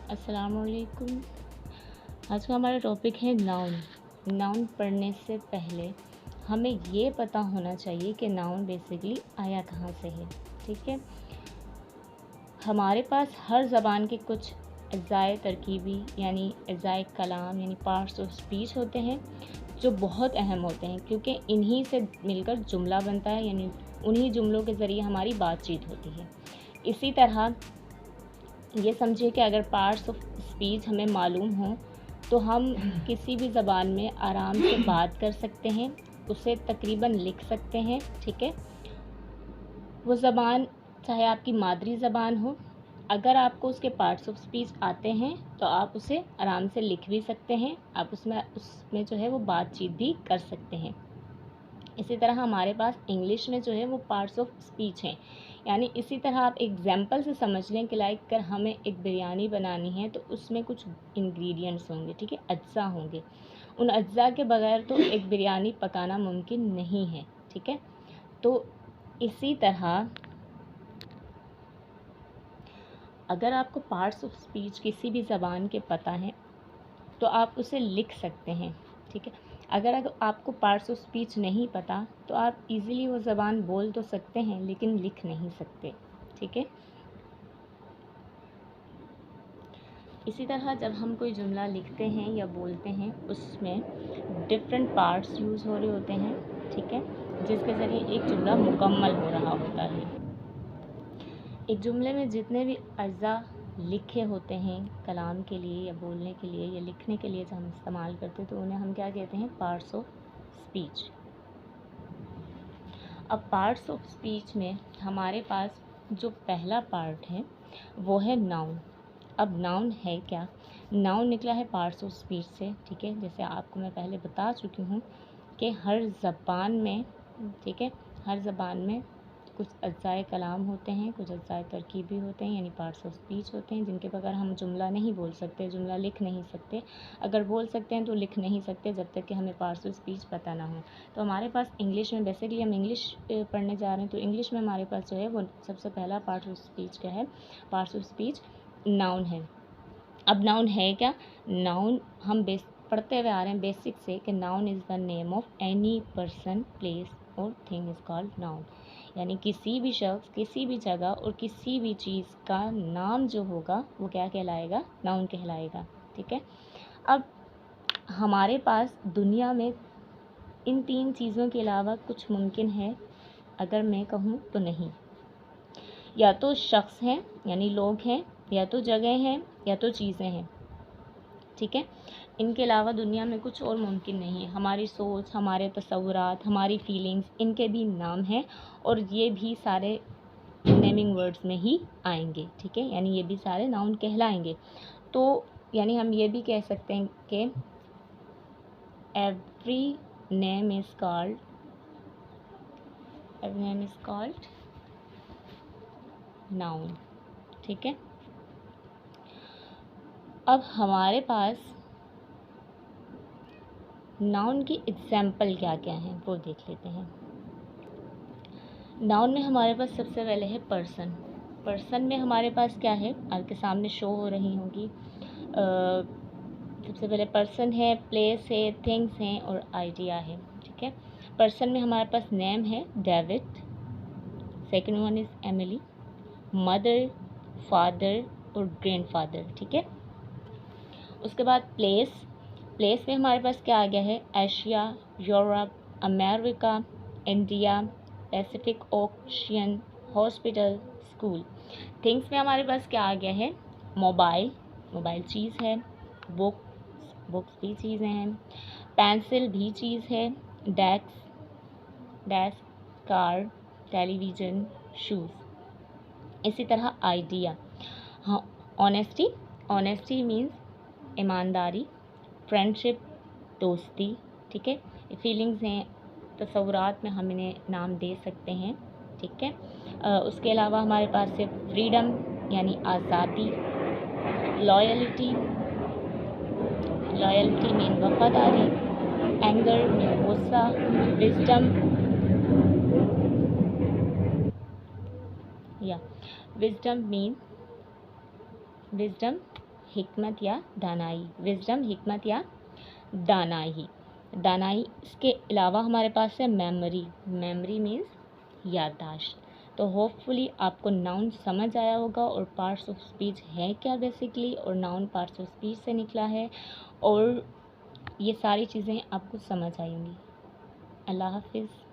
अस्सलामुअलैकुम। आज का हमारा टॉपिक है नाउन। नाउन पढ़ने से पहले हमें ये पता होना चाहिए कि नाउन बेसिकली आया कहाँ से है। ठीक है, हमारे पास हर ज़बान के कुछ अज़ाए तरकीबी यानी अज़ाए कलाम यानी पार्ट्स ऑफ स्पीच होते हैं जो बहुत अहम होते हैं, क्योंकि इन्हीं से मिलकर जुमला बनता है, यानी उन्हीं जुमलों के ज़रिए हमारी बातचीत होती है। इसी तरह ये समझिए कि अगर पार्ट्स ऑफ स्पीच हमें मालूम हो तो हम किसी भी ज़बान में आराम से बात कर सकते हैं, उसे तकरीबन लिख सकते हैं। ठीक है, वो ज़बान चाहे आपकी मादरी ज़बान हो, अगर आपको उसके पार्ट्स ऑफ स्पीच आते हैं तो आप उसे आराम से लिख भी सकते हैं, आप उसमें जो है वो बातचीत भी कर सकते हैं। इसी तरह हमारे पास इंग्लिश में जो है वो पार्ट्स ऑफ स्पीच हैं, यानी इसी तरह आप एग्जाम्पल से समझ लें कि लाइक कर हमें एक बिरयानी बनानी है तो उसमें कुछ इंग्रेडिएंट्स होंगे, ठीक है, अज्जा होंगे। उन अज्जा के बगैर तो एक बिरयानी पकाना मुमकिन नहीं है। ठीक है, तो इसी तरह अगर आपको पार्ट्स ऑफ स्पीच किसी भी ज़बान के पता हैं तो आप उसे लिख सकते हैं। ठीक है, अगर आपको पार्ट्स ऑफ स्पीच नहीं पता तो आप इजीली वो ज़बान बोल तो सकते हैं लेकिन लिख नहीं सकते। ठीक है, इसी तरह जब हम कोई जुमला लिखते हैं या बोलते हैं उसमें डिफरेंट पार्ट्स यूज़ हो रहे होते हैं। ठीक है, जिसके ज़रिए एक जुमला मुकम्मल हो रहा होता है। एक जुमले में जितने भी अज़ा लिखे होते हैं कलाम के लिए या बोलने के लिए या लिखने के लिए जब हम इस्तेमाल करते हैं तो उन्हें हम क्या कहते हैं, पार्ट्स ऑफ स्पीच। अब पार्ट्स ऑफ स्पीच में हमारे पास जो पहला पार्ट है वो है नाउन। अब नाउन है क्या? नाउन निकला है पार्ट्स ऑफ स्पीच से। ठीक है, जैसे आपको मैं पहले बता चुकी हूँ कि हर ज़बान में, ठीक है, हर ज़बान में कुछ अज्जाए कलाम होते हैं, कुछ अज्जाए तरकीबी होते हैं यानी पार्ट्स ऑफ स्पीच होते हैं, जिनके बगैर हम जुमला नहीं बोल सकते, जुमला लिख नहीं सकते। अगर बोल सकते हैं तो लिख नहीं सकते जब तक कि हमें पार्ट्स ऑफ स्पीच पता ना हो। तो हमारे पास इंग्लिश में, बेसिकली हम इंग्लिश पढ़ने जा रहे हैं, तो इंग्लिश में हमारे पास जो है वो सबसे पहला पार्ट ऑफ स्पीच क्या है, पार्ट्स ऑफ स्पीच नाउन है। अब नाउन है क्या? नाउन हम पढ़ते हुए आ रहे हैं बेसिक से कि noun is the name of any person, place और थिंग इज़ कॉल्ड नाउन, यानी किसी भी शख्स, किसी भी जगह और किसी भी चीज़ का नाम जो होगा वो क्या कहलाएगा, नाउन कहलाएगा। ठीक है, अब हमारे पास दुनिया में इन तीन चीज़ों के अलावा कुछ मुमकिन है? अगर मैं कहूँ तो नहीं। या तो शख्स हैं यानी लोग हैं, या तो जगह हैं, या तो चीज़ें हैं। ठीक है, इनके अलावा दुनिया में कुछ और मुमकिन नहीं है। हमारी सोच, हमारे तसव्वुरात, हमारी फीलिंग्स, इनके भी नाम हैं और ये भी सारे नेमिंग वर्ड्स में ही आएंगे। ठीक है, यानी ये भी सारे नाउन कहलाएंगे। तो यानी हम ये भी कह सकते हैं कि every name is called noun. ठीक है, अब हमारे पास नाउन की एग्जाम्पल क्या क्या हैं वो देख लेते हैं। नाउन में हमारे पास सबसे पहले है पर्सन। पर्सन में हमारे पास क्या है, आपके सामने शो हो रही होंगी। सबसे पहले पर्सन है, प्लेस है, थिंग्स हैं और आइडिया है। ठीक है, पर्सन में हमारे पास नेम है David, second one is Emily, mother, father और ग्रैंडफादर। ठीक है, उसके बाद प्लेस। प्लेस में हमारे पास क्या आ गया है, Asia, Europe, America, India, Pacific ocean, hospital, school. Things में हमारे पास क्या आ गया है, मोबाइल, मोबाइल चीज़ है, बुक्स भी चीज़ें हैं, पेंसिल भी चीज़ है, डेस्क, कार, टेलीविज़न, शूज़। इसी तरह आइडिया, हाँ, ऑनेस्टी मीन्स ईमानदारी, फ्रेंडशिप दोस्ती। ठीक है, फीलिंग्स हैं, तसव्वुरात में हम इन्हें नाम दे सकते हैं। ठीक है, उसके अलावा हमारे पास है फ्रीडम यानी आज़ादी, लॉयल्टी मीन वफादारी, एंगर मीन गुस्सा, विजडम मीन विजडम हिकमत या दानाई, विजडम, हिकमत या दानाई। दानाई इसके अलावा हमारे पास है मेमोरी, मेमोरी मीन्स याददाश्त। तो होपफुली आपको नाउन समझ आया होगा और पार्ट्स ऑफ स्पीच है क्या बेसिकली, और नाउन पार्ट्स ऑफ स्पीच से निकला है, और ये सारी चीज़ें आपको समझ आई होंगी। अल्लाह हाफिज़।